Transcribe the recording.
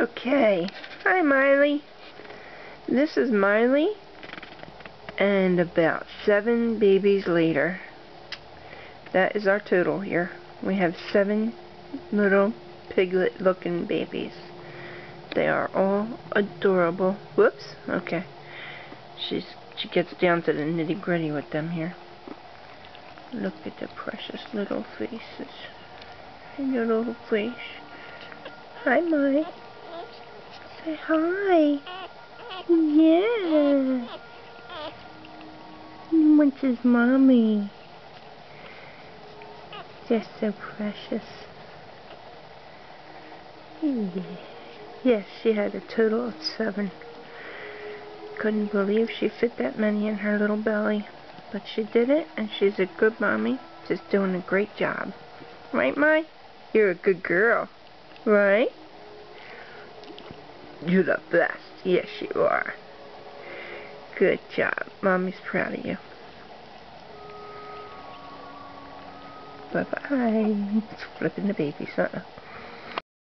Okay, hi Miley. This is Miley, and about 7 babies later. That is our total here. We have 7 little piglet looking babies. They are all adorable. Whoops, okay. She gets down to the nitty gritty with them here. Look at the precious little faces. And your little face. Hi, Miley. Say hi. Yeah. He wants his mommy. They're so precious. Yeah. Yes, she had a total of 7. Couldn't believe she fit that many in her little belly. But she did it, and she's a good mommy. She's doing a great job. Right, Mai? You're a good girl. Right? You're the best. Yes, you are. Good job. Mommy's proud of you. Bye-bye. Flipping the babies,